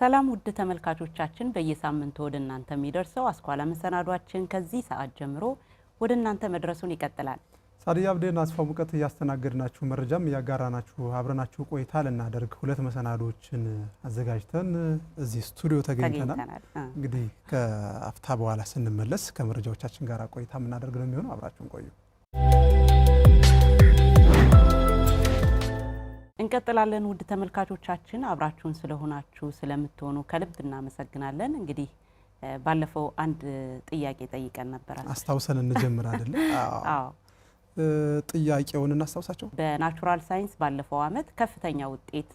ሰላም ውድ ተመልካቾቻችን በየሳምንቱ ወደ እናንተ የሚደርሰው አስኳላ መሰናዷችን ከዚህ ሰዓት ጀምሮ ወደ እናንተ መድረሱን ይቀጥላል። ሳዲያ አብደና አስፋው ሙቀት ያስተናገድናችሁ መረጃም ያጋራናችሁ አብረናችሁ ቆይታ ለናደርግ ሁለት መሰናዶችን አዘጋጅተን እዚህ ስቱዲዮ ተገኝተናል። እንግዲህ ከአፍታ በኋላ ስንመለስ ከመረጃዎቻችን ጋር ቆይታ የምናደርግ ነው የሚሆነው። አብራችሁን ቆዩ። እንቀጥላለን። ውድ ተመልካቾቻችን አብራችሁን ስለሆናችሁ ስለምትሆኑ ከልብ እናመሰግናለን። እንግዲህ ባለፈው አንድ ጥያቄ ጠይቀን ነበር። አስታውሰን እንጀምር አይደል? አዎ። ጥያቄውን እናስታውሳቸው። በናቹራል ሳይንስ ባለፈው አመት ከፍተኛ ውጤት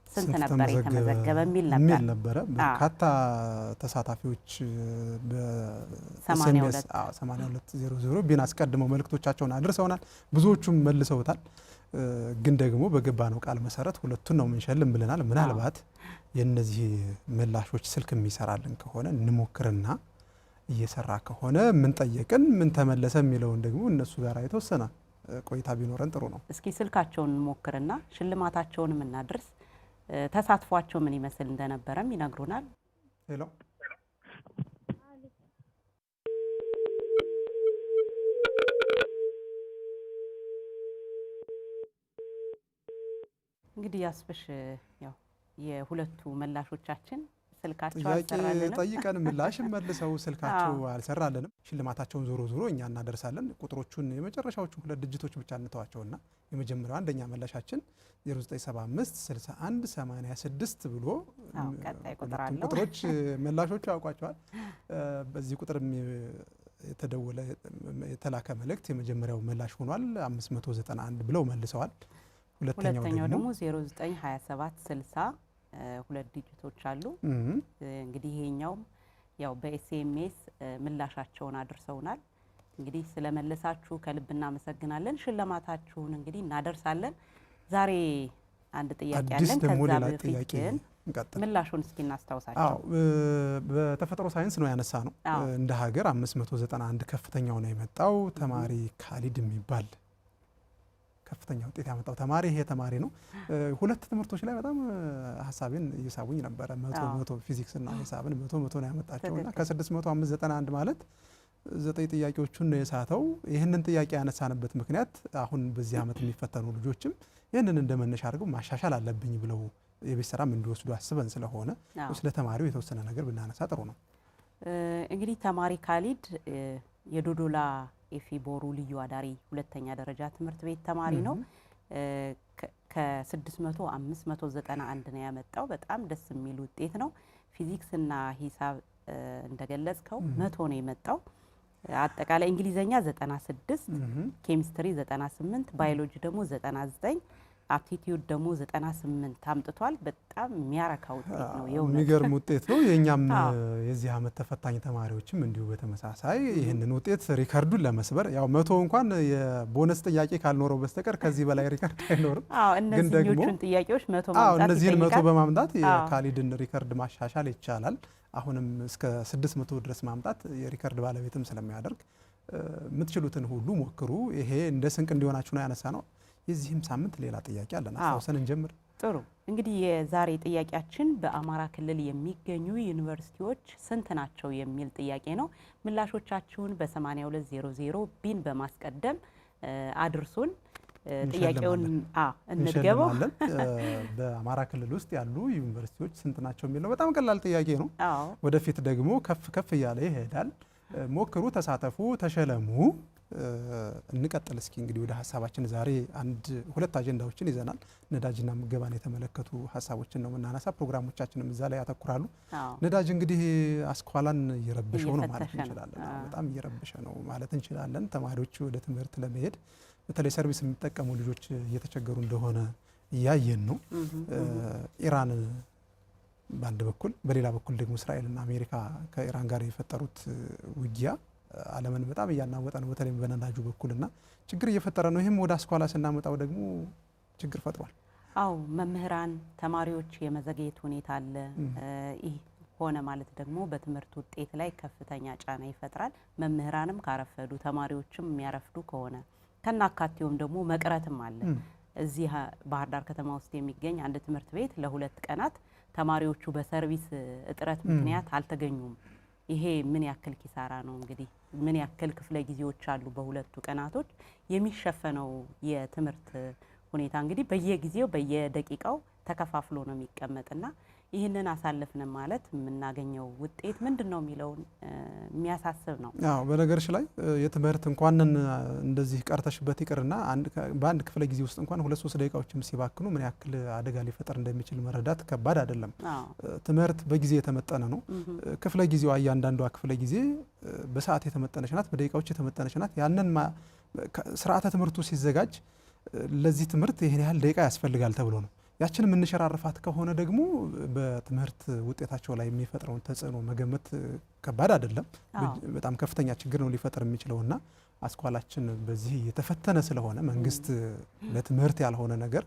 ስንት ነበር የተመዘገበ የሚል ነበር። በርካታ ተሳታፊዎች በ8200 ቢን አስቀድመው መልእክቶቻቸውን አድርሰውናል። ብዙዎቹም መልሰውታል። ግን ደግሞ በገባነው ቃል መሰረት ሁለቱን ነው የምንሸልም ብለናል። ምናልባት የነዚህ ምላሾች ስልክ የሚሰራልን ከሆነ እንሞክርና እየሰራ ከሆነ ምን ጠየቅን ምን ተመለሰ የሚለውን ደግሞ እነሱ ጋር የተወሰነ ቆይታ ቢኖረን ጥሩ ነው። እስኪ ስልካቸውን እንሞክርና ሽልማታቸውን እናድርስ። ተሳትፏቸው ምን ይመስል እንደነበረም ይነግሩናል። ሄሎ እንግዲህ ያስብሽ ያው የሁለቱ መላሾቻችን ስልካቸው አልሰራልንም። ጠይቀን ምላሽ መልሰው ስልካቸው አልሰራልንም። ሽልማታቸውን ዞሮ ዞሮ እኛ እናደርሳለን። ቁጥሮቹን የመጨረሻዎቹ ሁለት ዲጂቶች ብቻ እንተዋቸውና የመጀመሪያው አንደኛ መላሻችን 0975 61 86 ብሎ ቀጣይ ቁጥር አለው። ቁጥሮች መላሾቹ ያውቋቸዋል። በዚህ ቁጥር የተደወለ የተላከ መልእክት የመጀመሪያው መላሽ ሆኗል። 591 ብለው መልሰዋል። ሁለተኛው ደግሞ 0927 60 ሁለት ዲጂቶች አሉ። እንግዲህ ይሄኛው ያው በኤስኤምኤስ ምላሻቸውን አድርሰውናል። እንግዲህ ስለመለሳችሁ ከልብ እናመሰግናለን። ሽልማታችሁን እንግዲህ እናደርሳለን። ዛሬ አንድ ጥያቄ አለን። ከዛ በፊት ግን ምላሹን እስኪ እናስታውሳቸው። በተፈጥሮ ሳይንስ ነው ያነሳ ነው። እንደ ሀገር 591 ከፍተኛው ነው የመጣው። ተማሪ ካሊድ የሚባል ከፍተኛ ውጤት ያመጣው ተማሪ ይሄ ተማሪ ነው። ሁለት ትምህርቶች ላይ በጣም ሐሳቤን እየሳቡኝ ነበር። 100 ፊዚክስ እና ሂሳብን 100 ነው ያመጣቸውና ከ691 ማለት 9 ጥያቄዎቹን ነው የሳተው። ይህንን ጥያቄ ያነሳንበት ምክንያት አሁን በዚህ አመት የሚፈተኑ ልጆችም ይህንን እንደመነሻ አድርገው ማሻሻል አለብኝ ብለው የቤት ስራም እንዲወስዱ አስበን ስለሆነ ስለ ተማሪው የተወሰነ ነገር ብናነሳ ጥሩ ነው። እንግዲህ ተማሪ ካሊድ የዶዶላ ኤፊቦሩ ልዩ አዳሪ ሁለተኛ ደረጃ ትምህርት ቤት ተማሪ ነው። ከ600 591 ነው ያመጣው። በጣም ደስ የሚል ውጤት ነው። ፊዚክስ እና ሂሳብ እንደገለጽከው 100 ነው የመጣው። አጠቃላይ እንግሊዘኛ 96፣ ኬሚስትሪ 98፣ ባዮሎጂ ደግሞ 99፣ አፕቲቲዩድ ደግሞ 98 አምጥቷል። በጣም የሚያረካ ውጤት ነው። የሚገርም ውጤት ነው። የኛም የዚህ አመት ተፈታኝ ተማሪዎችም እንዲሁ በተመሳሳይ ይህንን ውጤት ሪከርዱን ለመስበር ያው 100 እንኳን የቦነስ ጥያቄ ካልኖረው በስተቀር ከዚህ በላይ ሪከርድ አይኖርም። ግን ደግሞ ጥያቄዎች 100 ማምጣት እነዚህን 100 በማምጣት የካሊድን ሪከርድ ማሻሻል ይቻላል። አሁንም እስከ 600 ድረስ ማምጣት የሪከርድ ባለቤትም ስለሚያደርግ የምትችሉትን ሁሉ ሞክሩ። ይሄ እንደ ስንቅ እንዲሆናችሁ ነው ያነሳ ነው። የዚህም ሳምንት ሌላ ጥያቄ አለና አውሰን እንጀምር። ጥሩ እንግዲህ የዛሬ ጥያቄያችን በአማራ ክልል የሚገኙ ዩኒቨርሲቲዎች ስንት ናቸው የሚል ጥያቄ ነው። ምላሾቻችሁን በ8200 ቢን በማስቀደም አድርሱን። ጥያቄውን እንድገበው በአማራ ክልል ውስጥ ያሉ ዩኒቨርሲቲዎች ስንት ናቸው የሚል ነው። በጣም ቀላል ጥያቄ ነው። ወደፊት ደግሞ ከፍ ከፍ እያለ ይሄዳል። ሞክሩ፣ ተሳተፉ፣ ተሸለሙ። እንቀጥል። እስኪ እንግዲህ ወደ ሀሳባችን ዛሬ ሁለት አጀንዳዎችን ይዘናል። ነዳጅና ምገባን የተመለከቱ ሀሳቦችን ነው የምናነሳ። ፕሮግራሞቻችንም እዛ ላይ ያተኩራሉ። ነዳጅ እንግዲህ አስኳላን እየረበሸው ነው ማለት እንችላለን። በጣም እየረበሸ ነው ማለት እንችላለን። ተማሪዎች ወደ ትምህርት ለመሄድ በተለይ ሰርቪስ የሚጠቀሙ ልጆች እየተቸገሩ እንደሆነ እያየን ነው። ኢራን በአንድ በኩል፣ በሌላ በኩል ደግሞ እስራኤልና አሜሪካ ከኢራን ጋር የፈጠሩት ውጊያ ዓለምን በጣም እያናወጠ ነው። በተለይ በነዳጁ በኩልና ችግር እየፈጠረ ነው። ይህም ወደ አስኳላ ስናመጣው ደግሞ ችግር ፈጥሯል። መምህራን፣ ተማሪዎች የመዘግየት ሁኔታ አለ። ይህ ሆነ ማለት ደግሞ በትምህርት ውጤት ላይ ከፍተኛ ጫና ይፈጥራል። መምህራንም ካረፈዱ፣ ተማሪዎችም የሚያረፍዱ ከሆነ ከናካቴውም ደግሞ መቅረትም አለ። እዚህ ባህር ዳር ከተማ ውስጥ የሚገኝ አንድ ትምህርት ቤት ለ2 ቀናት ተማሪዎቹ በሰርቪስ እጥረት ምክንያት አልተገኙም። ይሄ ምን ያክል ኪሳራ ነው? እንግዲህ ምን ያክል ክፍለ ጊዜዎች አሉ በሁለቱ ቀናቶች የሚሸፈነው የትምህርት ሁኔታ እንግዲህ በየጊዜው በየደቂቃው ተከፋፍሎ ነው የሚቀመጥና ይህንን አሳልፍን ማለት የምናገኘው ውጤት ምንድነው የሚለውን የሚያሳስብ ነው። አዎ በነገርሽ ላይ የትምህርት እንኳን እንደዚህ ቀርተሽበት ይቅርና በአንድ ክፍለ ጊዜ ውስጥ እንኳን 2-3 ደቂቃዎችም ሲባክኑ ምን ያክል አደጋ ሊፈጠር እንደሚችል መረዳት ከባድ አይደለም። ትምህርት በጊዜ የተመጠነ ነው። ክፍለ ጊዜዋ እያንዳንዷ ክፍለ ጊዜ በሰዓት የተመጠነች ናት፣ በደቂቃዎች የተመጠነች ናት። ያንን ስርዓተ ትምህርቱ ሲዘጋጅ ለዚህ ትምህርት ይሄን ያህል ደቂቃ ያስፈልጋል ተብሎ ነው። ያችን የምንሸራርፋት ከሆነ ደግሞ በትምህርት ውጤታቸው ላይ የሚፈጥረውን ተጽዕኖ መገመት ከባድ አይደለም። በጣም ከፍተኛ ችግር ነው ሊፈጥር የሚችለውና አስኳላችን በዚህ የተፈተነ ስለሆነ መንግስት ለትምህርት ያልሆነ ነገር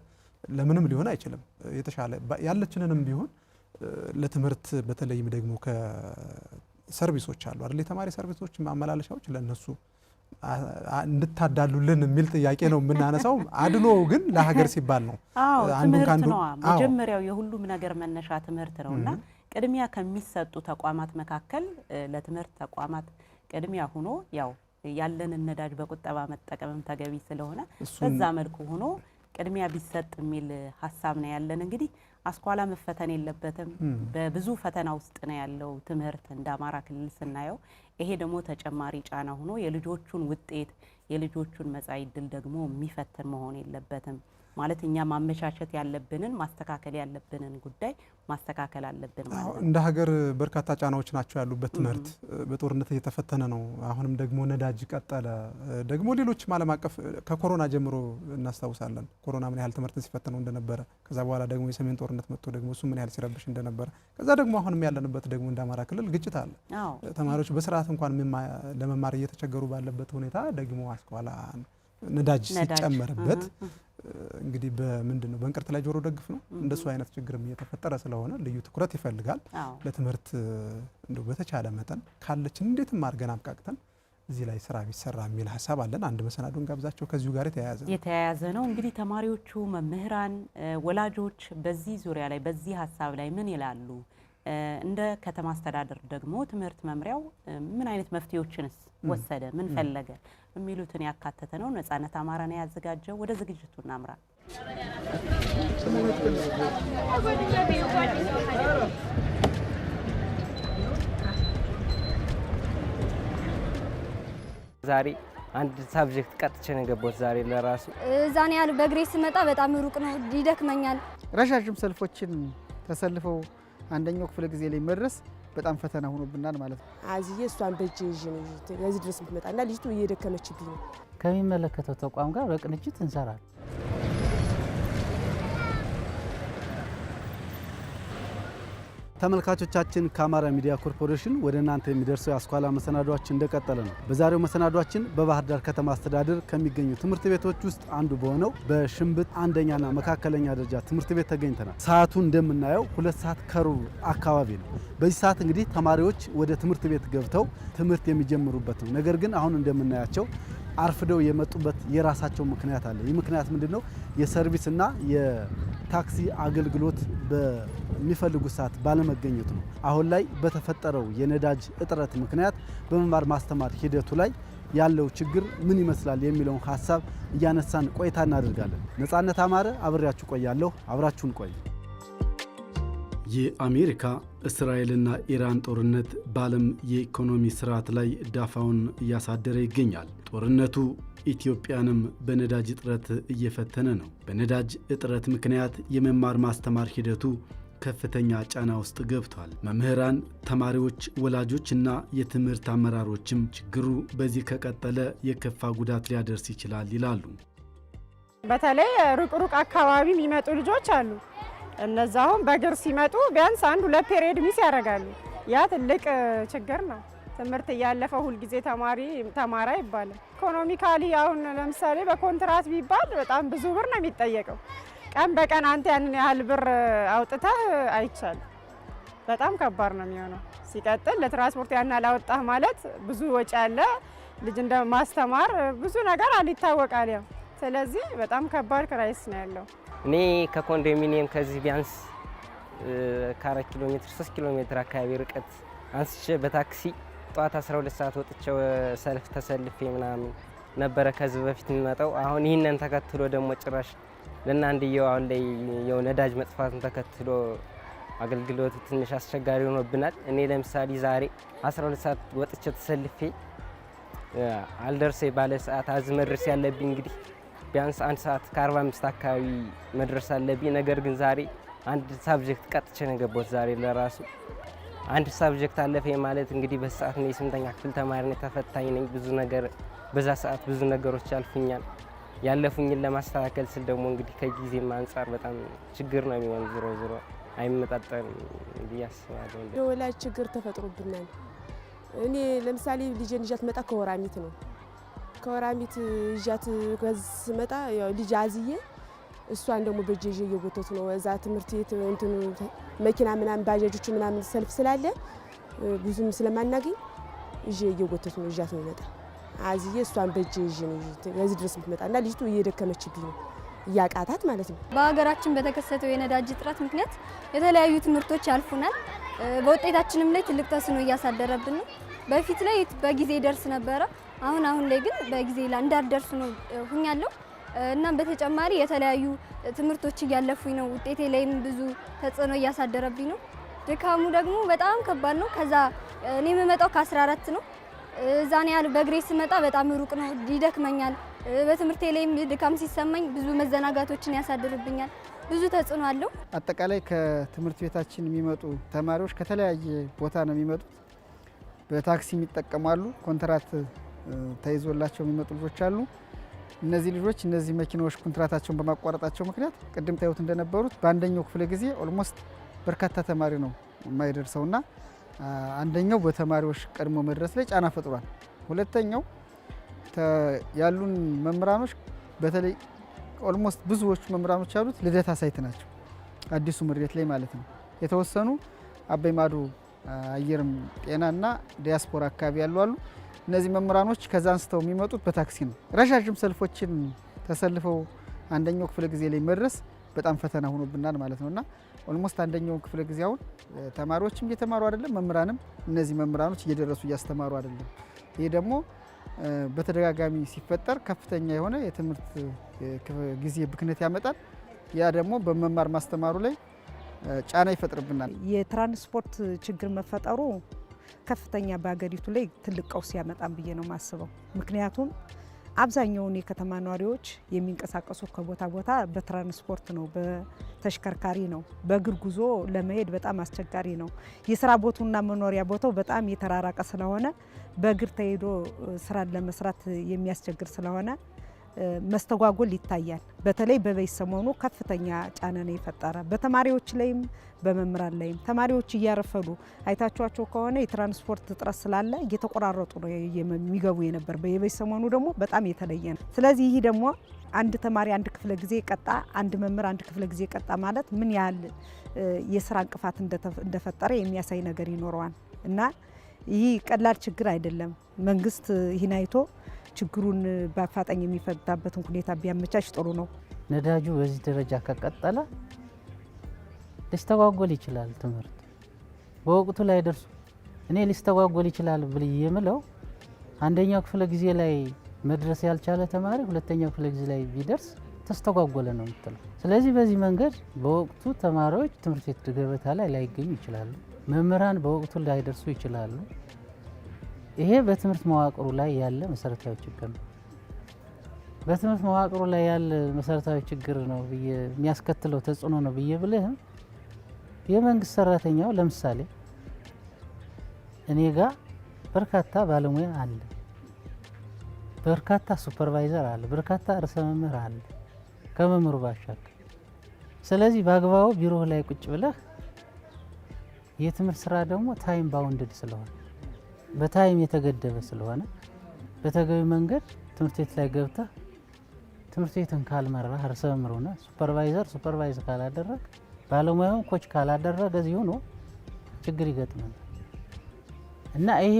ለምንም ሊሆን አይችልም። የተሻለ ያለችንንም ቢሆን ለትምህርት በተለይም ደግሞ ከሰርቪሶች አሉ አይደል? የተማሪ ሰርቪሶች ማመላለሻዎች ለነሱ እንድታዳሉልን የሚል ጥያቄ ነው የምናነሳው። አድሎ ግን ለሀገር ሲባል ነው። ትምህርት ነው መጀመሪያው የሁሉም ነገር መነሻ ትምህርት ነውና ቅድሚያ ከሚሰጡ ተቋማት መካከል ለትምህርት ተቋማት ቅድሚያ ሆኖ ያው ያለንን ነዳጅ በቁጠባ መጠቀምም ተገቢ ስለሆነ በዛ መልኩ ሆኖ ቅድሚያ ቢሰጥ የሚል ሀሳብ ነው ያለን። እንግዲህ አስኳላ መፈተን የለበትም። በብዙ ፈተና ውስጥ ነው ያለው ትምህርት እንደ አማራ ክልል ስናየው። ይሄ ደግሞ ተጨማሪ ጫና ሆኖ የልጆቹን ውጤት የልጆቹን መጻኢ ዕድል ደግሞ የሚፈትን መሆን የለበትም። ማለት እኛ ማመቻቸት ያለብንን ማስተካከል ያለብንን ጉዳይ ማስተካከል አለብን ማለት ነው። እንደ ሀገር በርካታ ጫናዎች ናቸው ያሉበት ትምህርት በጦርነት እየተፈተነ ነው። አሁንም ደግሞ ነዳጅ ቀጠለ። ደግሞ ሌሎች ዓለም አቀፍ ከኮሮና ጀምሮ እናስታውሳለን። ኮሮና ምን ያህል ትምህርትን ሲፈተነው እንደነበረ፣ ከዛ በኋላ ደግሞ የሰሜን ጦርነት መጥቶ ደግሞ እሱ ምን ያህል ሲረብሽ እንደነበረ፣ ከዛ ደግሞ አሁንም ያለንበት ደግሞ እንደ አማራ ክልል ግጭት አለ። ተማሪዎች በስርዓት እንኳን ለመማር እየተቸገሩ ባለበት ሁኔታ ደግሞ አስኳላ ነዳጅ ሲጨመርበት እንግዲህ በምንድነው በእንቅርት ላይ ጆሮ ደግፍ ነው። እንደሱ አይነት ችግርም እየተፈጠረ ስለሆነ ልዩ ትኩረት ይፈልጋል። ለትምህርት እንደው በተቻለ መጠን ካለችን እንዴትም አድርገን አብቃቅተን እዚህ ላይ ስራ ቢሰራ የሚል ሀሳብ አለን። አንድ መሰናዶን ጋብዛቸው ከዚሁ ጋር የተያያዘ ነው። እንግዲህ ተማሪዎቹ፣ መምህራን፣ ወላጆች በዚህ ዙሪያ ላይ በዚህ ሀሳብ ላይ ምን ይላሉ? እንደ ከተማ አስተዳደር ደግሞ ትምህርት መምሪያው ምን አይነት መፍትሄዎችንስ ወሰደ፣ ምን ፈለገ የሚሉትን ያካተተ ነው። ነጻነት አማራ ነው ያዘጋጀው። ወደ ዝግጅቱ እናምራ። ዛሬ አንድ ሳብጀክት ቀጥቼ ነው የገባሁት። ዛሬ ለራሱ እዛኔ ያሉ በእግሬ ስመጣ በጣም ሩቅ ነው፣ ይደክመኛል። ረዣዥም ሰልፎችን ተሰልፈው አንደኛው ክፍለ ጊዜ ላይ መድረስ በጣም ፈተና ሆኖብናል ማለት ነው። አዚዬ እሷን በእጅ ይዤ ነው ለዚህ ድረስ የምትመጣና ልጅቱ እየደከመችብኝ ነው። ከሚመለከተው ተቋም ጋር በቅንጅት እንሰራለን። ተመልካቾቻችን ከአማራ ሚዲያ ኮርፖሬሽን ወደ እናንተ የሚደርሰው የአስኳላ መሰናዷችን እንደቀጠለ ነው። በዛሬው መሰናዷችን በባህር ዳር ከተማ አስተዳደር ከሚገኙ ትምህርት ቤቶች ውስጥ አንዱ በሆነው በሽንብጥ አንደኛና መካከለኛ ደረጃ ትምህርት ቤት ተገኝተናል። ሰዓቱ እንደምናየው 2 ሰዓት ከሩብ አካባቢ ነው። በዚህ ሰዓት እንግዲህ ተማሪዎች ወደ ትምህርት ቤት ገብተው ትምህርት የሚጀምሩበት ነው። ነገር ግን አሁን እንደምናያቸው አርፍደው የመጡበት የራሳቸው ምክንያት አለ። ይህ ምክንያት ምንድነው? የሰርቪስና የታክሲ አገልግሎት በሚፈልጉት ሰዓት ባለመገኘቱ ነው። አሁን ላይ በተፈጠረው የነዳጅ እጥረት ምክንያት በመማር ማስተማር ሂደቱ ላይ ያለው ችግር ምን ይመስላል የሚለውን ሀሳብ እያነሳን ቆይታ እናደርጋለን። ነጻነት አማረ አብሬያችሁ ቆያለሁ። አብራችሁን ቆዩ። የአሜሪካ እስራኤልና ኢራን ጦርነት በዓለም የኢኮኖሚ ስርዓት ላይ ዳፋውን እያሳደረ ይገኛል። ጦርነቱ ኢትዮጵያንም በነዳጅ እጥረት እየፈተነ ነው። በነዳጅ እጥረት ምክንያት የመማር ማስተማር ሂደቱ ከፍተኛ ጫና ውስጥ ገብቷል። መምህራን፣ ተማሪዎች፣ ወላጆችና የትምህርት አመራሮችም ችግሩ በዚህ ከቀጠለ የከፋ ጉዳት ሊያደርስ ይችላል ይላሉ። በተለይ ሩቅ አካባቢ የሚመጡ ልጆች አሉ። እነዛ አሁን በእግር ሲመጡ ቢያንስ 1-2 ፔሪየድ ሚስ ያደርጋሉ። ያ ትልቅ ችግር ነው። ትምህርት እያለፈው ሁልጊዜ ተማራ ይባላል። ኢኮኖሚካሊ አሁን ለምሳሌ በኮንትራት ቢባል በጣም ብዙ ብር ነው የሚጠየቀው። ቀን በቀን አንተ ያንን ያህል ብር አውጥተህ አይቻልም። በጣም ከባድ ነው የሚሆነው። ሲቀጥል ለትራንስፖርት ያን አላወጣህ ማለት ብዙ ወጪ አለ። ልጅ እንደማስተማር ብዙ ነገር ይታወቃል። ያው ስለዚህ በጣም ከባድ ክራይስ ነው ያለው። እኔ ከኮንዶሚኒየም ከዚህ ቢያንስ ከ4 ኪሎ ሜትር 3 ኪሎ ሜትር አካባቢ ርቀት አንስቼ በታክሲ ጠዋት 12 ሰዓት ወጥቼ ሰልፍ ተሰልፌ ምናምን ነበረ ከዚህ በፊት የሚመጣው። አሁን ይህንን ተከትሎ ደግሞ ጭራሽ ለናንድየው አሁን ላይ የው ነዳጅ መጥፋትን ተከትሎ አገልግሎቱ ትንሽ አስቸጋሪ ሆኖብናል። እኔ ለምሳሌ ዛሬ 12 ሰዓት ወጥቼ ተሰልፌ አልደርሴ ባለ ሰዓት አዝ መድረስ ያለብኝ እንግዲህ ቢያንስ 1 ሰዓት ከ45 አካባቢ መድረስ አለብኝ። ነገር ግን ዛሬ አንድ ሳብጀክት ቀጥቼ ነው የገባሁት። ዛሬ ለራሱ አንድ ሳብጀክት አለፈ ማለት እንግዲህ በሰዓት ነው የ8ኛ ክፍል ተማሪ ነኝ፣ ተፈታኝ ነኝ። ብዙ ነገር በዛ ሰዓት ብዙ ነገሮች ያልፉኛል። ያለፉኝን ለማስተካከል ስል ደግሞ እንግዲህ ከጊዜም አንጻር በጣም ችግር ነው የሚሆን። ዞሮ ዞሮ አይመጣጠንም ብዬ አስባለሁ። የወላጅ ችግር ተፈጥሮብናል። እኔ ለምሳሌ ልጄን ይዣት መጣ ከወራሚት ነው። ከወራሚት ይዣት ስመጣ ያው ልጅ አዝዬ እሷን ደግሞ በእጄ ይዤ እየጎተቱ ነው። እዛ ትምህርት ቤት እንትኑ መኪና ምናምን ባጃጆቹ ምናምን ሰልፍ ስላለ ብዙም ስለማናገኝ ይዤ እየጎተቱ ነው። ይዣት ነው መጣ አዝዬ እሷን በእጄ ይዤ ነው እዚህ ድረስ የምትመጣና ልጅቱ እየደከመችብኝ ነው እያቃታት ማለት ነው። በሀገራችን በተከሰተው የነዳጅ እጥረት ምክንያት የተለያዩ ትምህርቶች ያልፉናል። በውጤታችንም ላይ ትልቅ ተጽዕኖ እያሳደረብን ነው። በፊት ላይ በጊዜ ደርስ ነበረ። አሁን ላይ ግን በጊዜ እንዳልደርስ ነው ሁኛለሁ። እናም በተጨማሪ የተለያዩ ትምህርቶች እያለፉኝ ነው። ውጤቴ ላይም ብዙ ተጽዕኖ እያሳደረብኝ ነው። ድካሙ ደግሞ በጣም ከባድ ነው። ከዛ እኔ የምመጣው ከ14 ነው። እዛኔ ያለ በእግሬ ስመጣ በጣም ሩቅ ነው፣ ይደክመኛል። በትምህርቴ ላይም ድካም ሲሰማኝ ብዙ መዘናጋቶችን ያሳድሩብኛል። ብዙ ተጽዕኖ አለው። አጠቃላይ ከትምህርት ቤታችን የሚመጡ ተማሪዎች ከተለያየ ቦታ ነው የሚመጡት። በታክሲ የሚጠቀማሉ፣ ኮንትራት ተይዞላቸው የሚመጡ ልጆች አሉ። እነዚህ ልጆች እነዚህ መኪናዎች ኮንትራታቸውን በማቋረጣቸው ምክንያት ቅድም ታዩት እንደነበሩት በአንደኛው ክፍለ ጊዜ ኦልሞስት በርካታ ተማሪ ነው የማይደርሰውና አንደኛው በተማሪዎች ቀድሞ መድረስ ላይ ጫና ፈጥሯል። ሁለተኛው ያሉን መምህራኖች በተለይ ኦልሞስት ብዙዎቹ መምህራኖች ያሉት ልደታ ሳይት ናቸው፣ አዲሱ ምሬት ላይ ማለት ነው። የተወሰኑ አባይ ማዶ አየር ጤናና ዲያስፖራ አካባቢ ያሉ አሉ። እነዚህ መምህራኖች ከዛ አንስተው የሚመጡት በታክሲ ነው። ረዣዥም ሰልፎችን ተሰልፈው አንደኛው ክፍለ ጊዜ ላይ መድረስ በጣም ፈተና ሆኖብናል ማለት ነውና ኦልሞስት አንደኛው ክፍለ ጊዜ አሁን ተማሪዎችም እየተማሩ አይደለም፣ መምህራንም እነዚህ መምህራኖች እየደረሱ እያስተማሩ አይደለም። ይሄ ደግሞ በተደጋጋሚ ሲፈጠር ከፍተኛ የሆነ የትምህርት ጊዜ ብክነት ያመጣል። ያ ደግሞ በመማር ማስተማሩ ላይ ጫና ይፈጥርብናል። የትራንስፖርት ችግር መፈጠሩ ከፍተኛ በሀገሪቱ ላይ ትልቅ ቀውስ ያመጣል ብዬ ነው የማስበው። ምክንያቱም አብዛኛውን የከተማ ነዋሪዎች የሚንቀሳቀሱ ከቦታ ቦታ በትራንስፖርት ነው፣ በተሽከርካሪ ነው። በእግር ጉዞ ለመሄድ በጣም አስቸጋሪ ነው። የስራ ቦታውና መኖሪያ ቦታው በጣም የተራራቀ ስለሆነ በእግር ተሄዶ ስራን ለመስራት የሚያስቸግር ስለሆነ መስተጓጎል ይታያል። በተለይ በበይ ሰሞኑ ከፍተኛ ጫና ነው የፈጠረ በተማሪዎች ላይም በመምህራን ላይም። ተማሪዎች እያረፈዱ አይታችኋቸው ከሆነ የትራንስፖርት እጥረት ስላለ እየተቆራረጡ ነው የሚገቡ የነበር። በበይ ሰሞኑ ደግሞ በጣም የተለየ ነው። ስለዚህ ይህ ደግሞ አንድ ተማሪ አንድ ክፍለ ጊዜ ቀጣ፣ አንድ መምህር አንድ ክፍለ ጊዜ ቀጣ ማለት ምን ያህል የስራ እንቅፋት እንደፈጠረ የሚያሳይ ነገር ይኖረዋል እና ይህ ቀላል ችግር አይደለም። መንግስት ይህን አይቶ ችግሩን በአፋጣኝ የሚፈታበትን ሁኔታ ቢያመቻች ጥሩ ነው። ነዳጁ በዚህ ደረጃ ከቀጠለ ሊስተጓጎል ይችላል። ትምህርት በወቅቱ ላይ ደርሱ እኔ ሊስተጓጎል ይችላል ብዬ የምለው አንደኛው ክፍለ ጊዜ ላይ መድረስ ያልቻለ ተማሪ ሁለተኛው ክፍለ ጊዜ ላይ ቢደርስ ተስተጓጎለ ነው የምትለው። ስለዚህ በዚህ መንገድ በወቅቱ ተማሪዎች ትምህርት ቤት ገበታ ላይ ላይገኙ ይችላሉ። መምህራን በወቅቱ ላይደርሱ ይችላሉ። ይሄ በትምህርት መዋቅሩ ላይ ያለ መሰረታዊ ችግር ነው። በትምህርት መዋቅሩ ላይ ያለ መሰረታዊ ችግር ነው ብዬ የሚያስከትለው ተጽዕኖ ነው ብዬ ብልህም የመንግስት ሰራተኛው ለምሳሌ እኔ ጋር በርካታ ባለሙያ አለ፣ በርካታ ሱፐርቫይዘር አለ፣ በርካታ ርዕሰ መምህር አለ ከመምህሩ ባሻገር። ስለዚህ በአግባቡ ቢሮ ላይ ቁጭ ብለህ የትምህርት ስራ ደግሞ ታይም ባውንድድ ስለሆነ በታይም የተገደበ ስለሆነ በተገቢ መንገድ ትምህርት ቤት ላይ ገብተህ ትምህርት ቤትን ካልመራህ ርዕሰ መምህር ሆነ ሱፐርቫይዝ ካላደረግ ባለሙያውን ኮች ካላደረገ እዚሁ ነው ችግር ይገጥማል። እና ይሄ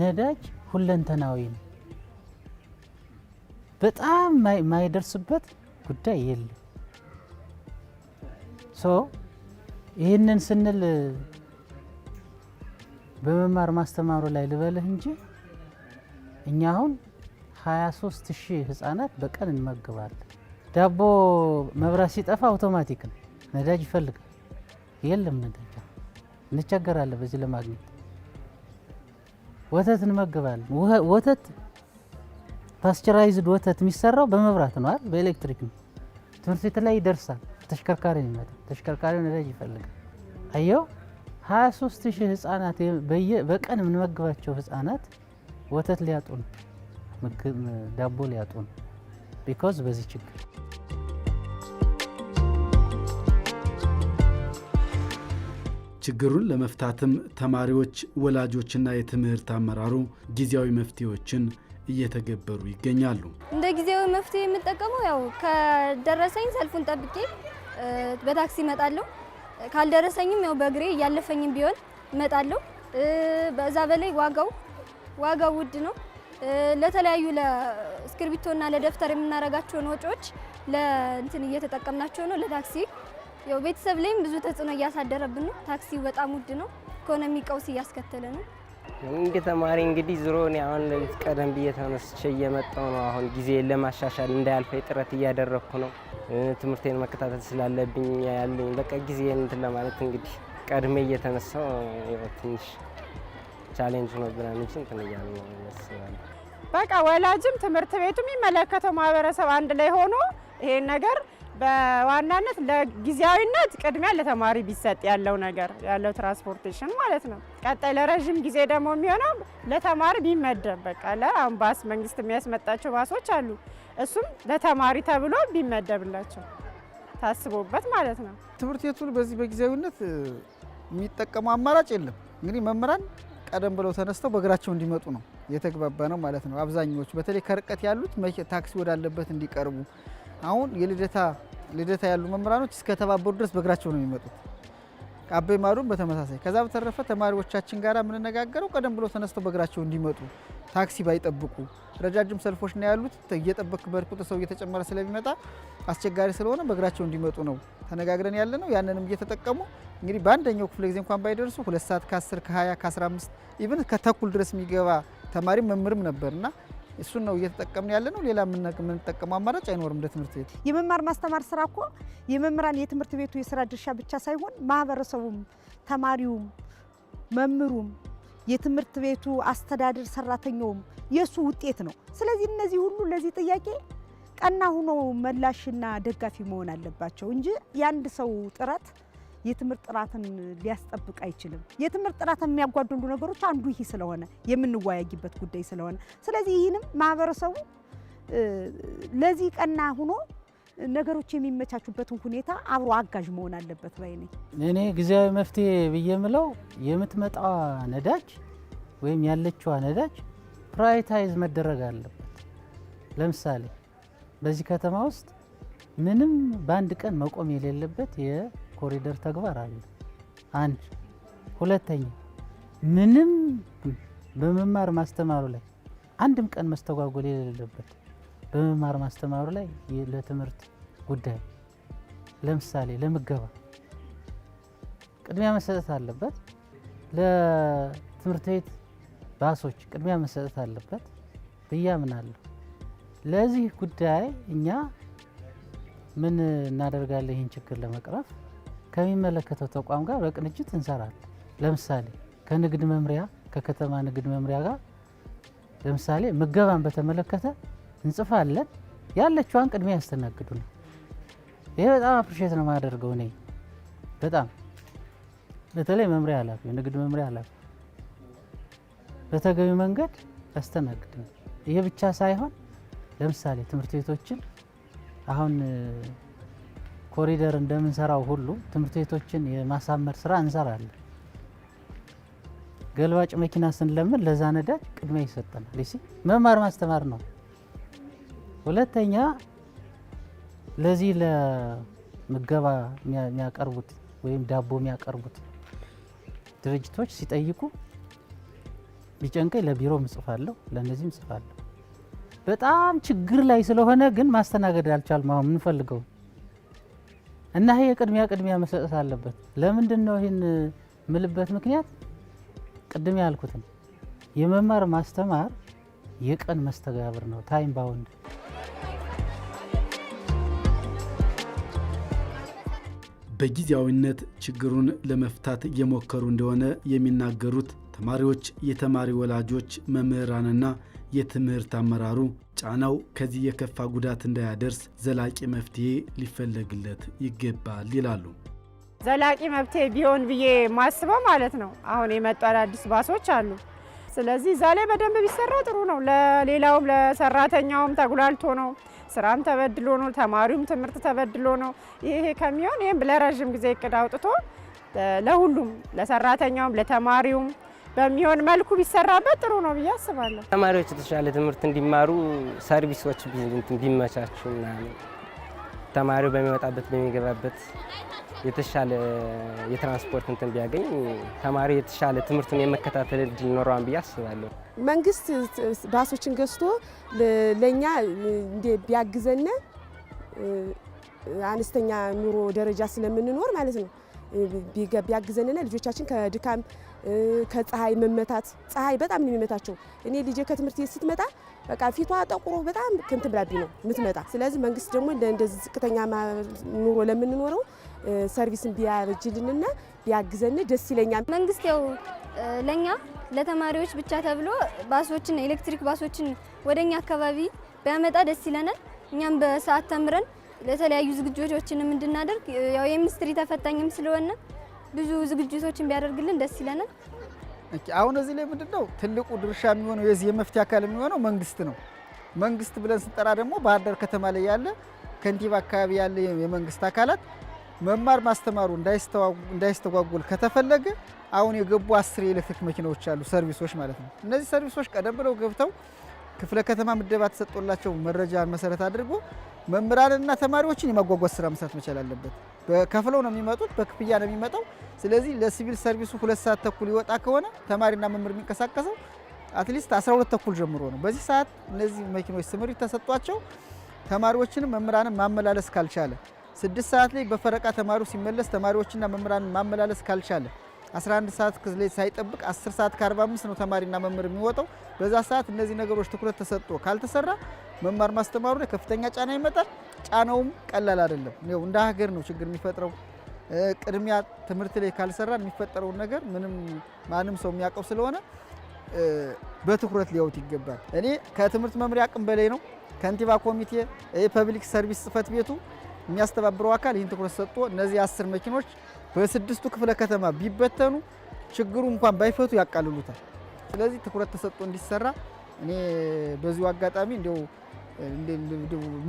ነዳጅ ሁለንተናዊ ነው። በጣም ማይደርስበት ጉዳይ የለም። ይህንን ስንል በመማር ማስተማሩ ላይ ልበልህ እንጂ እኛ አሁን 23,000 ህፃናት በቀን እንመግባለን። ዳቦ መብራት ሲጠፋ አውቶማቲክ ነው፣ ነዳጅ ይፈልጋል። የለም ነዳጅ፣ እንቸገራለን በዚህ ለማግኘት። ወተት እንመግባለን። ወተት ፓስቸራይዝድ ወተት የሚሰራው በመብራት ነው አይደል? በኤሌክትሪክ ነው። ትምህርት ቤት ላይ ይደርሳል። ተሽከርካሪ ነው የሚመጣው። ተሽከርካሪው ነዳጅ ይፈልጋል። አየው 23,000 ህፃናት በቀን የምንመግባቸው ህፃናት ወተት ሊያጡ ነው፣ ዳቦ ሊያጡ ነው። ቢኮዝ በዚህ ችግር ችግሩን ለመፍታትም ተማሪዎች፣ ወላጆችና የትምህርት አመራሩ ጊዜያዊ መፍትሄዎችን እየተገበሩ ይገኛሉ። እንደ ጊዜያዊ መፍትሄ የምጠቀመው ያው ከደረሰኝ ሰልፉን ጠብቄ በታክሲ እመጣለሁ። ካልደረሰኝም ያው በእግሬ እያለፈኝም ቢሆን እመጣለሁ። በዛ በላይ ዋጋው ውድ ነው። ለተለያዩ ለእስክሪብቶና ለደብተር የምናደርጋቸውን ወጪዎች ለእንትን እየተጠቀምናቸው ነው። ለታክሲ ያው ቤተሰብ ላይም ብዙ ተጽዕኖ እያሳደረብን ነው። ታክሲው በጣም ውድ ነው። ኢኮኖሚ ቀውስ እያስከተለ ነው። እንደ ተማሪ እንግዲህ ዙሮ እኔ አሁን ቀደም ብዬ ተነስቼ እየመጣሁ ነው። አሁን ጊዜ ለማሻሻል እንዳያልፈኝ ጥረት እያደረግኩ ነው። ትምህርቴን መከታተል ስላለብኝ ያለኝ በቃ ጊዜ እንትን ለማለት እንግዲህ ቀድሜ እየተነሳው ትንሽ ቻሌንጅ ነው ብለን እንጂ እንትን እያሉ ነው ያስባለሁ። በቃ ወላጅም ትምህርት ቤቱ የሚመለከተው ማህበረሰብ አንድ ላይ ሆኖ ይሄን ነገር በዋናነት ለጊዜያዊነት ቅድሚያ ለተማሪ ቢሰጥ ያለው ትራንስፖርቴሽን ማለት ነው። ቀጣይ ለረጅም ጊዜ ደግሞ የሚሆነው ለተማሪ ቢመደብ በቃ ለአምባስ መንግስት የሚያስመጣቸው ባሶች አሉ። እሱም ለተማሪ ተብሎ ቢመደብላቸው ታስቦበት ማለት ነው። ትምህርት ቤቱን በዚህ በጊዜያዊነት የሚጠቀሙ አማራጭ የለም። እንግዲህ መምህራን ቀደም ብለው ተነስተው በእግራቸው እንዲመጡ ነው የተግባባ ነው ማለት ነው። አብዛኞቹ በተለይ ከርቀት ያሉት ታክሲ ወዳለበት እንዲቀርቡ አሁን ልደታ ያሉ መምህራኖች እስከ ተባበሩ ድረስ በእግራቸው ነው የሚመጡት። አበይ ማሩም በተመሳሳይ። ከዛ በተረፈ ተማሪዎቻችን ጋር የምንነጋገረው ቀደም ብሎ ተነስተው በእግራቸው እንዲመጡ ታክሲ ባይጠብቁ፣ ረጃጅም ሰልፎች ነው ያሉት። እየጠበቅ በርቁጥ ሰው እየተጨመረ ስለሚመጣ አስቸጋሪ ስለሆነ በእግራቸው እንዲመጡ ነው ተነጋግረን ያለ ነው። ያንንም እየተጠቀሙ እንግዲህ በአንደኛው ክፍለ ጊዜ እንኳን ባይደርሱ 2 ሰዓት ከ10 ከ20 ከ15 ኢቭን ከተኩል ድረስ የሚገባ ተማሪ መምህርም ነበርና እሱን ነው እየተጠቀምን ያለ ነው። ሌላ የምንጠቀመው አማራጭ አይኖርም። እንደ ትምህርት ቤት የመማር ማስተማር ስራ እኮ የመምህራን የትምህርት ቤቱ የስራ ድርሻ ብቻ ሳይሆን ማህበረሰቡም፣ ተማሪውም፣ መምህሩም፣ የትምህርት ቤቱ አስተዳደር ሰራተኛውም የሱ ውጤት ነው። ስለዚህ እነዚህ ሁሉ ለዚህ ጥያቄ ቀና ሆኖ መላሽና ደጋፊ መሆን አለባቸው እንጂ የአንድ ሰው ጥረት የትምህርት ጥራትን ሊያስጠብቅ አይችልም። የትምህርት ጥራትን የሚያጓድሉ ነገሮች አንዱ ይህ ስለሆነ የምንወያይበት ጉዳይ ስለሆነ ስለዚህ ይህንም ማህበረሰቡ ለዚህ ቀና ሆኖ ነገሮች የሚመቻቹበትን ሁኔታ አብሮ አጋዥ መሆን አለበት ባይ ነኝ። እኔ ጊዜያዊ መፍትሄ ብዬ የምለው የምትመጣዋ ነዳጅ ወይም ያለችዋ ነዳጅ ፕራዮሪታይዝ መደረግ አለበት። ለምሳሌ በዚህ ከተማ ውስጥ ምንም በአንድ ቀን መቆም የሌለበት የኮሪደር ተግባር አለ። አንድ ሁለተኛ ምንም በመማር ማስተማሩ ላይ አንድም ቀን መስተጓጎል የሌለበት በመማር ማስተማሩ ላይ ለትምህርት ጉዳይ ለምሳሌ ለምገባ ቅድሚያ መሰጠት አለበት። ለትምህርት ቤት ባሶች ቅድሚያ መሰጠት አለበት ብዬ አምናለሁ። ለዚህ ጉዳይ እኛ ምን እናደርጋለን? ይህን ችግር ለመቅረፍ ከሚመለከተው ተቋም ጋር በቅንጅት እንሰራለን። ለምሳሌ ከንግድ መምሪያ ከከተማ ንግድ መምሪያ ጋር ለምሳሌ ምገባን በተመለከተ እንጽፋለን። ያለችዋን ቅድሚያ ያስተናግዱ ነው። ይሄ በጣም አፕሪሼት ነው የማደርገው እኔ በጣም በተለይ መምሪያ ኃላፊ ንግድ መምሪያ ኃላፊ በተገቢ መንገድ ያስተናግድ ነው። ይሄ ብቻ ሳይሆን ለምሳሌ ትምህርት ቤቶችን አሁን ኮሪደር እንደምንሰራው ሁሉ ትምህርት ቤቶችን የማሳመር ስራ እንሰራለን። ገልባጭ መኪና ስንለምን ለዛ ነዳጅ ቅድሚያ ይሰጠናል። እሺ መማር ማስተማር ነው። ሁለተኛ ለዚህ ለምገባ የሚያቀርቡት ወይም ዳቦ የሚያቀርቡት ድርጅቶች ሲጠይቁ ቢጨንቀኝ ለቢሮ ምጽፋለሁ፣ ለነዚህም ጽፋለሁ። በጣም ችግር ላይ ስለሆነ ግን ማስተናገድ አልቻልም። አሁን የምንፈልገው እና ይሄ ቅድሚያ መሰጠት አለበት። ለምንድን ነው ይህን ምልበት ምክንያት ቅድም ያልኩትን የመማር ማስተማር የቀን መስተጋብር ነው፣ ታይም ባውንድ። በጊዜያዊነት ችግሩን ለመፍታት እየሞከሩ እንደሆነ የሚናገሩት ተማሪዎች፣ የተማሪ ወላጆች፣ መምህራንና የትምህርት አመራሩ ጫናው ከዚህ የከፋ ጉዳት እንዳያደርስ ዘላቂ መፍትሄ ሊፈለግለት ይገባል ይላሉ። ዘላቂ መፍትሄ ቢሆን ብዬ ማስበው ማለት ነው አሁን የመጡ አዳዲስ ባሶች አሉ። ስለዚህ እዛ ላይ በደንብ ቢሰራ ጥሩ ነው። ለሌላውም ለሰራተኛውም ተጉላልቶ ነው፣ ስራም ተበድሎ ነው፣ ተማሪውም ትምህርት ተበድሎ ነው። ይሄ ከሚሆን ይህም ለረዥም ጊዜ እቅድ አውጥቶ ለሁሉም ለሰራተኛውም ለተማሪውም በሚሆን መልኩ ቢሰራበት ጥሩ ነው ብዬ አስባለሁ። ተማሪዎች የተሻለ ትምህርት እንዲማሩ ሰርቪሶች ቢመቻቹ ምናምን ተማሪው በሚወጣበት በሚገባበት የተሻለ የትራንስፖርት እንትን ቢያገኝ ተማሪ የተሻለ ትምህርቱን የመከታተል እድል ይኖረዋል ብዬ አስባለሁ። መንግስት ባሶችን ገዝቶ ለኛ ቢያግዘን አነስተኛ ኑሮ ደረጃ ስለምንኖር ማለት ነው ቢያግዘንና ልጆቻችን ከድካም ከፀሐይ መመታት ፀሐይ በጣም ነው የሚመታቸው። እኔ ልጄ ከትምህርት ቤት ስትመጣ በቃ ፊቷ ጠቁሮ በጣም ክንትን ብላብኝ ነው የምትመጣ። ስለዚህ መንግስት ደግሞ እንደዚህ ዝቅተኛ ኑሮ ለምንኖረው ሰርቪስን ቢያበጅልንና ቢያግዘን ደስ ይለኛል። መንግስት ያው ለኛ ለተማሪዎች ብቻ ተብሎ ባሶችን ኤሌክትሪክ ባሶችን ወደኛ አካባቢ ቢያመጣ ደስ ይለናል። እኛም በሰዓት ተምረን ለተለያዩ ዝግጅቶችንም እንድናደርግ ያው የሚኒስትሪ ተፈታኝም ስለሆነ ብዙ ዝግጅቶችን ቢያደርግልን ደስ ይለናል። አሁን እዚህ ላይ ምንድነው ትልቁ ድርሻ የሚሆነው የዚህ የመፍትሄ አካል የሚሆነው መንግስት ነው። መንግስት ብለን ስንጠራ ደግሞ ባህር ዳር ከተማ ላይ ያለ ከንቲባ አካባቢ ያለ የመንግስት አካላት መማር ማስተማሩ እንዳይስተጓጎል ከተፈለገ አሁን የገቡ 10 የኤሌክትሪክ መኪናዎች አሉ፣ ሰርቪሶች ማለት ነው። እነዚህ ሰርቪሶች ቀደም ብለው ገብተው ክፍለ ከተማ ምደባ ተሰጥቶላቸው መረጃን መሰረት አድርጎ መምህራንና ተማሪዎችን የማጓጓዝ ስራ መስራት መቻል አለበት። በከፍለው ነው የሚመጡት፣ በክፍያ ነው የሚመጣው። ስለዚህ ለሲቪል ሰርቪሱ 2 ሰዓት ተኩል ይወጣ ከሆነ ተማሪና መምህር የሚንቀሳቀሰው አትሊስት 12 ተኩል ጀምሮ ነው። በዚህ ሰዓት እነዚህ መኪኖች ስምሪት ተሰጧቸው ተማሪዎችንም መምህራንን ማመላለስ ካልቻለ 6 ሰዓት ላይ በፈረቃ ተማሪው ሲመለስ ተማሪዎችና መምህራንን ማመላለስ ካልቻለ 11 ሰዓት ላይ ሳይጠብቅ 10 ሰዓት ከ45 ነው ተማሪና መምህር የሚወጣው። በዛ ሰዓት እነዚህ ነገሮች ትኩረት ተሰጥቶ ካልተሰራ መማር ማስተማሩ ላይ ከፍተኛ ጫና ይመጣል። ጫናውም ቀላል አይደለም። ነው እንደ ሀገር ነው ችግር የሚፈጥረው። ቅድሚያ ትምህርት ላይ ካልሰራን የሚፈጠረውን ነገር ማንም ሰው የሚያውቀው ስለሆነ በትኩረት ሊያዩት ይገባል። እኔ ከትምህርት መምሪያ አቅም በላይ ነው። ከንቲባ ኮሚቴ የፐብሊክ ሰርቪስ ጽህፈት ቤቱ የሚያስተባብረው አካል ይህን ትኩረት ሰጥቶ እነዚህ 10 መኪኖች በ6ቱ ክፍለ ከተማ ቢበተኑ ችግሩ እንኳን ባይፈቱ ያቃልሉታል። ስለዚህ ትኩረት ተሰጥቶ እንዲሰራ እኔ በዚሁ አጋጣሚ እንደው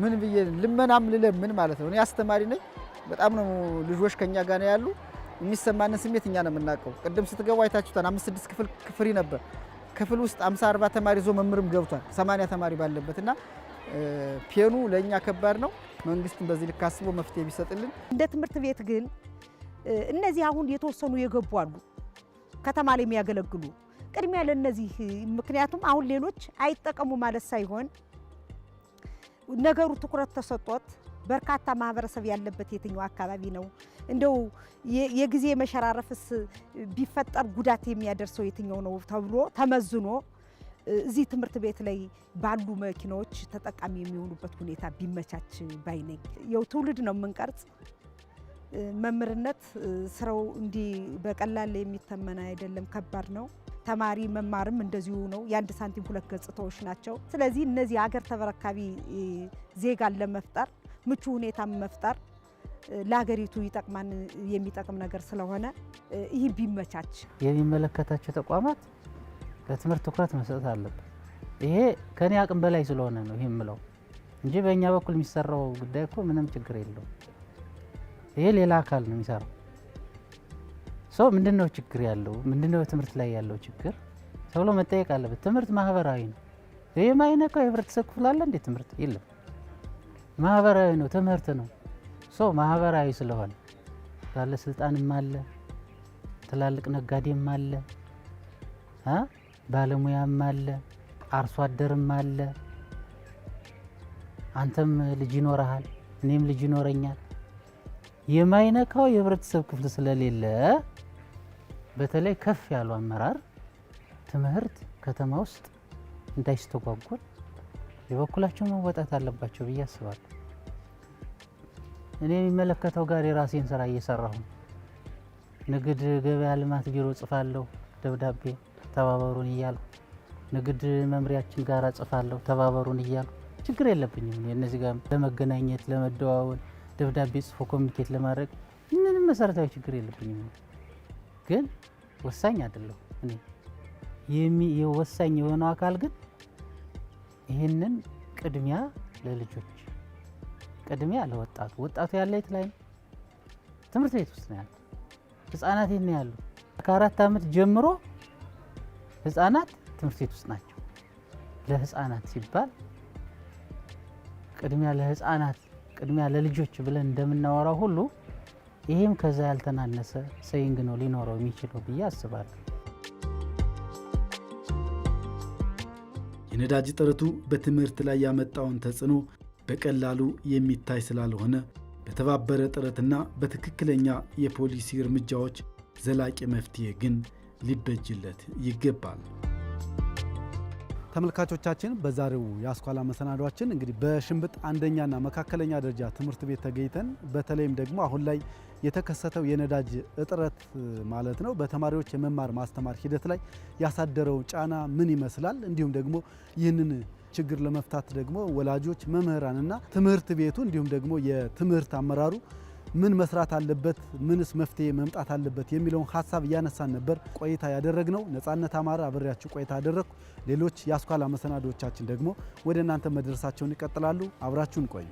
ምን ብዬ ልመናም ልለምን ማለት ነው። እኔ አስተማሪ ነኝ። በጣም ነው ልጆች ከኛ ጋር ነው ያሉ። የሚሰማንን ስሜት እኛ ነው የምናውቀው። ቅድም ስትገቡ አይታችሁታል። 5-6 ክፍል ነበር። ክፍል ውስጥ 50-40 ተማሪ ይዞ መምህርም ገብቷል 80 ተማሪ ባለበትና ፔኑ ለኛ ከባድ ነው። መንግስትን በዚህ ልክ አስቦ መፍትሄ ቢሰጥልን። እንደ ትምህርት ቤት ግን እነዚህ አሁን የተወሰኑ የገቡ አሉ ከተማ ላይ የሚያገለግሉ ቅድሚያ ለነዚህ ምክንያቱም አሁን ሌሎች አይጠቀሙ ማለት ሳይሆን ነገሩ ትኩረት ተሰጥቶት በርካታ ማህበረሰብ ያለበት የትኛው አካባቢ ነው እንደው የጊዜ መሸራረፍስ ቢፈጠር ጉዳት የሚያደርሰው የትኛው ነው ተብሎ ተመዝኖ እዚህ ትምህርት ቤት ላይ ባሉ መኪናዎች ተጠቃሚ የሚሆኑበት ሁኔታ ቢመቻች ባይነኝ። የው ትውልድ ነው የምንቀርጽ። መምህርነት ስራው እንዲህ በቀላል የሚተመን አይደለም፣ ከባድ ነው። ተማሪ መማርም እንደዚሁ ነው። የአንድ ሳንቲም 2 ገጽታዎች ናቸው። ስለዚህ እነዚህ ሀገር ተበረካቢ ዜጋን ለመፍጠር ምቹ ሁኔታ መፍጠር ለሀገሪቱ ይጠቅማን የሚጠቅም ነገር ስለሆነ ይህ ቢመቻች የሚመለከታቸው ተቋማት ለትምህርት ትኩረት መስጠት አለበት። ይሄ ከኔ አቅም በላይ ስለሆነ ነው ይሄ የምለው እንጂ በእኛ በኩል የሚሰራው ጉዳይ እኮ ምንም ችግር የለውም። ይሄ ሌላ አካል ነው የሚሰራው። ሰው ምንድነው ችግር ያለው ምንድነው ትምህርት ላይ ያለው ችግር ተብሎ መጠየቅ አለበት። ትምህርት ማህበራዊ ነው። ይሄ ማይነካው የህብረተሰብ ክፍል አለ እንዴ? ትምህርት የለም። ማህበራዊ ነው፣ ትምህርት ነው። ሰው ማህበራዊ ስለሆነ ባለስልጣንም አለ፣ ትላልቅ ነጋዴም አለ፣ ባለሙያም አለ፣ አርሶ አደርም አለ፣ አንተም ልጅ ይኖርሃል፣ እኔም ልጅ ይኖረኛል። የማይነካው የህብረተሰብ ክፍል ስለሌለ በተለይ ከፍ ያሉ አመራር ትምህርት ከተማ ውስጥ እንዳይስተጓጎል የበኩላቸው መወጣት አለባቸው ብዬ አስባለሁ። እኔ የሚመለከተው ጋር የራሴን ስራ እየሰራሁ ነው። ንግድ ገበያ ልማት ቢሮ ጽፋለሁ ደብዳቤ ተባበሩን እያልኩ፣ ንግድ መምሪያችን ጋር ጽፋለሁ ተባበሩን እያልኩ። ችግር የለብኝም እነዚህ ጋር ለመገናኘት ለመደዋወል፣ ደብዳቤ ጽፎ ኮሚኒኬት ለማድረግ ምንም መሰረታዊ ችግር የለብኝም። ግን ወሳኝ አይደለሁ እኔ ወሳኝ የሆነው አካል ግን ይህንን ቅድሚያ ለልጆች ቅድሚያ ለወጣቱ ወጣቱ ያለ የት ላይ ነው? ትምህርት ቤት ውስጥ ነው ያለው። ህፃናት የት ነው ያሉ? ከ4 ዓመት ጀምሮ ህፃናት ትምህርት ቤት ውስጥ ናቸው። ለህፃናት ሲባል ቅድሚያ ለህፃናት ቅድሚያ ለልጆች ብለን እንደምናወራው ሁሉ ይህም ከዛ ያልተናነሰ ሰይንግ ነው ሊኖረው የሚችለው ብዬ አስባለሁ። የነዳጅ እጥረቱ በትምህርት ላይ ያመጣውን ተጽዕኖ በቀላሉ የሚታይ ስላልሆነ በተባበረ ጥረትና በትክክለኛ የፖሊሲ እርምጃዎች ዘላቂ መፍትሄ ግን ሊበጅለት ይገባል። ተመልካቾቻችን በዛሬው የአስኳላ መሰናዷችን እንግዲህ በሽንብጥ አንደኛና መካከለኛ ደረጃ ትምህርት ቤት ተገኝተን በተለይም ደግሞ አሁን ላይ የተከሰተው የነዳጅ እጥረት ማለት ነው በተማሪዎች የመማር ማስተማር ሂደት ላይ ያሳደረው ጫና ምን ይመስላል፣ እንዲሁም ደግሞ ይህንን ችግር ለመፍታት ደግሞ ወላጆች፣ መምህራንና ትምህርት ቤቱ እንዲሁም ደግሞ የትምህርት አመራሩ ምን መስራት አለበት፣ ምንስ መፍትሄ መምጣት አለበት የሚለውን ሀሳብ እያነሳን ነበር ቆይታ ያደረግነው። ነጻነት አማረ አብሬያችሁ ቆይታ ያደረግኩ። ሌሎች የአስኳላ መሰናዶቻችን ደግሞ ወደ እናንተ መድረሳቸውን ይቀጥላሉ። አብራችሁን ቆዩ።